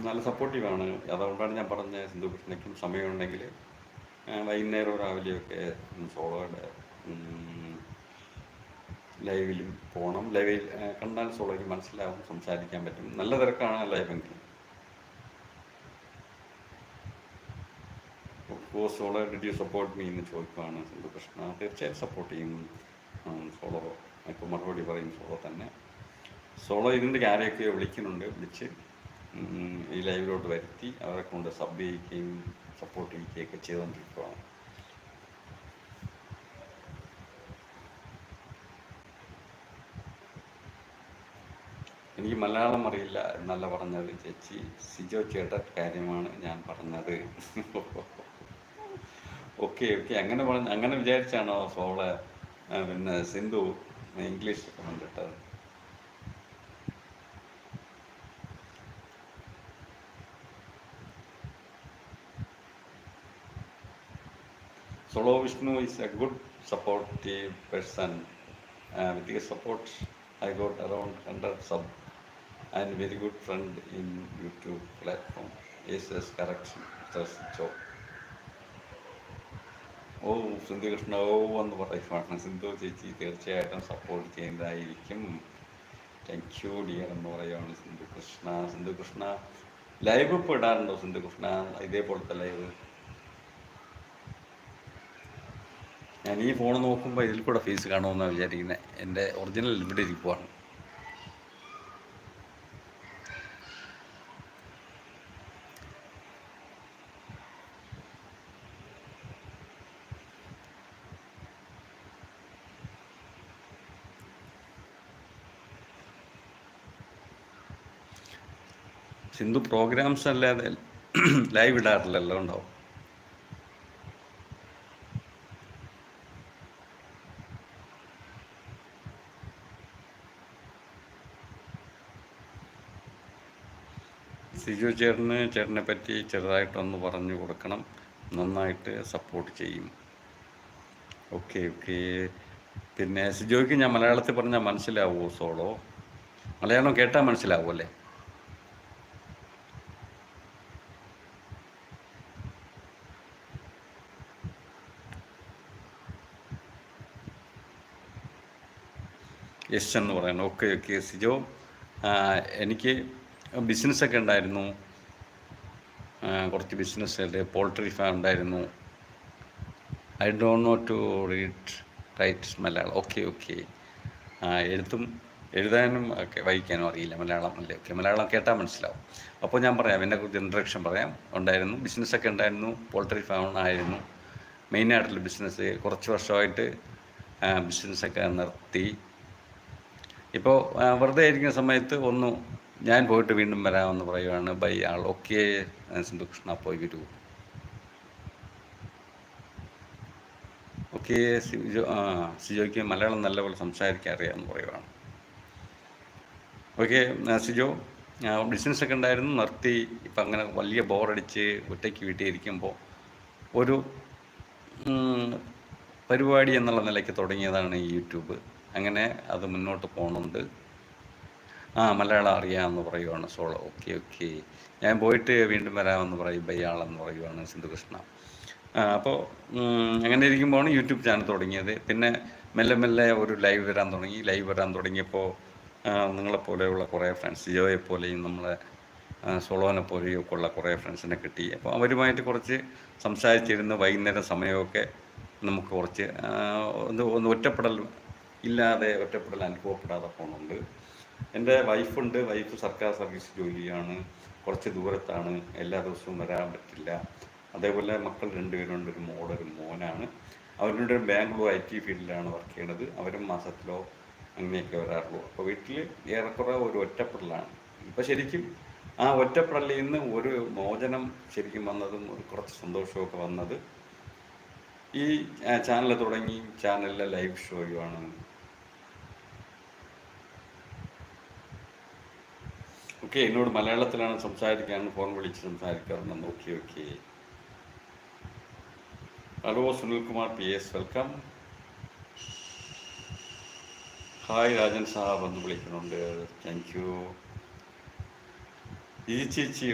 നല്ല സപ്പോർട്ടീവാണ്. അതുകൊണ്ടാണ് ഞാൻ പറഞ്ഞത് സിന്ധു കൃഷ്ണയ്ക്കും സമയമുണ്ടെങ്കിൽ വൈകുന്നേരവും രാവിലെയൊക്കെ സോളോയുടെ ലൈവിലും പോകണം. ലൈവിൽ കണ്ടാൽ സോളോയ്ക്ക് മനസ്സിലാവും, സംസാരിക്കാൻ പറ്റും. നല്ല തിരക്കാണ് ലൈവെങ്കിൽ. Of Solo did you support me എന്ന് ചോദിക്കുവാണ് സിന്ധു കൃഷ്ണ. തീർച്ചയായും സപ്പോർട്ട് ചെയ്യും സോളോ. ഇപ്പോൾ മറുപടി പറയും സോളോ തന്നെ. സോളോ ഇതിൻ്റെ ആരെയൊക്കെ വിളിക്കുന്നുണ്ട്, വിളിച്ച് ഈ ലൈവിലോട്ട് വരുത്തി അവരെ കൊണ്ട് സബ് ചെയ്യിക്കുകയും സപ്പോർട്ട് ചെയ്യുകയൊക്കെ ചെയ്തുകൊണ്ടിരിക്കുകയാണ്. എനിക്ക് മലയാളം അറിയില്ല എന്നല്ല പറഞ്ഞത് ചേച്ചി, സിജോ ചേട്ട കാര്യമാണ് ഞാൻ പറഞ്ഞത്. ഓക്കെ ഓക്കെ, അങ്ങനെ വിചാരിച്ചാണോ സോള് പിന്നെ സിന്ധു ഇംഗ്ലീഷ് കണ്ടിട്ടത്? Solo Vishnu is a good supportive person. With his support, I got around 100 sub and very good friend in YouTube platform. Yes, correct. That's job. ഓ സിന്ധു കൃഷ്ണ ഓ എന്ന് പറയുവാണ്. സിന്ധു ചേച്ചി തീർച്ചയായിട്ടും സപ്പോർട്ട് ചെയ്യുന്നതായിരിക്കും. താങ്ക് യു ഡിയർ എന്ന് പറയുവാണ് സിന്ധു കൃഷ്ണ. സിന്ധു കൃഷ്ണ ലൈവ് ഇപ്പോൾ ഇടാറുണ്ടോ സിന്ധു കൃഷ്ണ? ഇതേപോലത്തെ ലൈവ് ഞാൻ ഈ ഫോൺ നോക്കുമ്പോൾ ഇതിൽ കൂടെ ഫേസ് കാണുമെന്നാണ് വിചാരിക്കുന്നത്. എൻ്റെ ഒറിജിനൽ ഇവിടെ ഇരിക്കുവാണ്. സിന്ധു പ്രോഗ്രാംസ് അല്ലാതെ ലൈവ് ഇടാറില്ലല്ലോ, ഉണ്ടാവും. സിജു ചേട്ടനെ പറ്റി ചെറുതായിട്ടൊന്ന് പറഞ്ഞു കൊടുക്കണം, നന്നായിട്ട് സപ്പോർട്ട് ചെയ്യും. Okay okay. പിന്നെ സിജോയ്ക്ക് ഞാൻ മലയാളത്തിൽ പറഞ്ഞാൽ മനസ്സിലാവുമോ സോളോ? മലയാളം കേട്ടാൽ മനസ്സിലാവുമല്ലേ? യെസ് എന്ന് പറയണം. Okay okay Sijo. എനിക്ക് ബിസിനസ്സൊക്കെ ഉണ്ടായിരുന്നു, കുറച്ച് ബിസിനസ്സുകൾ, പോൾട്രി ഫാം ഉണ്ടായിരുന്നു. I don't know to write Malayalam. Okay okay. എഴുതാനും ഒക്കെ വായിക്കാനും അറിയില്ല മലയാളം അല്ലേ? ഓക്കെ, മലയാളം കേട്ടാൽ മനസ്സിലാവും. അപ്പോൾ ഞാൻ പറയാം, എന്നെക്കുറിച്ച് ഇൻട്രഡക്ഷൻ പറയാം. ഉണ്ടായിരുന്നു, ബിസിനസ്സൊക്കെ ഉണ്ടായിരുന്നു, പോൾട്രി ഫാം ആയിരുന്നു മെയിനായിട്ടുള്ള ബിസിനസ്. കുറച്ച് വർഷമായിട്ട് ബിസിനസ്സൊക്കെ നിർത്തി. ഇപ്പോൾ വെറുതെ ഇരിക്കുന്ന സമയത്ത് ഞാൻ പോയിട്ട് വീണ്ടും വരാമെന്ന് പറയുവാണ് bye all. Okay Sindhu Krishna, പോയി വരൂ. ഓക്കെ സിജോയ്ക്ക് മലയാളം നല്ലപോലെ സംസാരിക്കാൻ അറിയാമെന്ന് പറയുവാണ്. ഓക്കെ സിജോ, ബിസിനസ്സൊക്കെ ഉണ്ടായിരുന്നു, നിർത്തി. ഇപ്പം അങ്ങനെ വലിയ ബോറടിച്ച് ഒറ്റയ്ക്ക് വീട്ടിൽ ഇരിക്കുമ്പോൾ ഒരു പരിപാടി എന്നുള്ള നിലയ്ക്ക് തുടങ്ങിയതാണ് ഈ യൂട്യൂബ്. അങ്ങനെ അത് മുന്നോട്ട് പോകുന്നുണ്ട്. മലയാളം അറിയാമെന്ന് പറയുവാണ് സോളോ. ഓക്കെ ഓക്കെ, ഞാൻ പോയിട്ട് വീണ്ടും വരാമെന്ന് പറയും ബയ്യാളെന്ന് പറയുവാണ് സിന്ധു കൃഷ്ണ. അപ്പോൾ അങ്ങനെ ഇരിക്കുമ്പോഴാണ് യൂട്യൂബ് ചാനൽ തുടങ്ങിയത്. പിന്നെ മെല്ലെ മെല്ലെ ഒരു ലൈവ് വരാൻ തുടങ്ങിയപ്പോൾ നിങ്ങളെപ്പോലെയുള്ള കുറേ ഫ്രണ്ട്സ്, ജിയോയെ പോലെയും നമ്മളെ സോളോനെ പോലെയും ഒക്കെ ഉള്ള കുറേ ഫ്രണ്ട്സിനെ കിട്ടി. അപ്പോൾ അവരുമായിട്ട് കുറച്ച് സംസാരിച്ചിരുന്ന് വൈകുന്നേരം സമയമൊക്കെ നമുക്ക് കുറച്ച് ഒന്ന് ഒറ്റപ്പെടൽ അനുഭവപ്പെടാതെ പോകുന്നുണ്ട്. എൻ്റെ വൈഫുണ്ട്. വൈഫ് സർക്കാർ സർവീസ് ജോലിയാണ്, കുറച്ച് ദൂരത്താണ്, എല്ലാ ദിവസവും വരാൻ പറ്റില്ല. അതേപോലെ മക്കൾ 2 പേരുണ്ട്, ഒരു മോള് ഒരു മോനാണ്. അവരുടെ ബാംഗ്ലൂർ IT ഫീൽഡിലാണ് വർക്ക് ചെയ്യണത്. അവരും മാസത്തിലോ അങ്ങനെയൊക്കെ വരാറുള്ളൂ. അപ്പോൾ വീട്ടിൽ ഏറെക്കുറെ ഒരു ഒറ്റപ്പെടലാണ്. ഇപ്പോൾ ശരിക്കും ആ ഒറ്റപ്പെടലിൽ നിന്ന് ഒരു മോചനം ശരിക്കും വന്നതും കുറച്ച് സന്തോഷമൊക്കെ വന്നത് ഈ ചാനൽ തുടങ്ങി, ചാനലിലെ ലൈവ് ഷോയുമാണ്. ഓക്കെ, എന്നോട് മലയാളത്തിലാണ് സംസാരിക്കാൻ ഫോൺ വിളിച്ച് സംസാരിക്കാറുണ്ടെന്ന്. Okay okay. Hello Sunilkumar PS, welcome. Hi Rajan sahab എന്ന് വിളിക്കുന്നുണ്ട്. Thank you. ഈ ചേച്ചി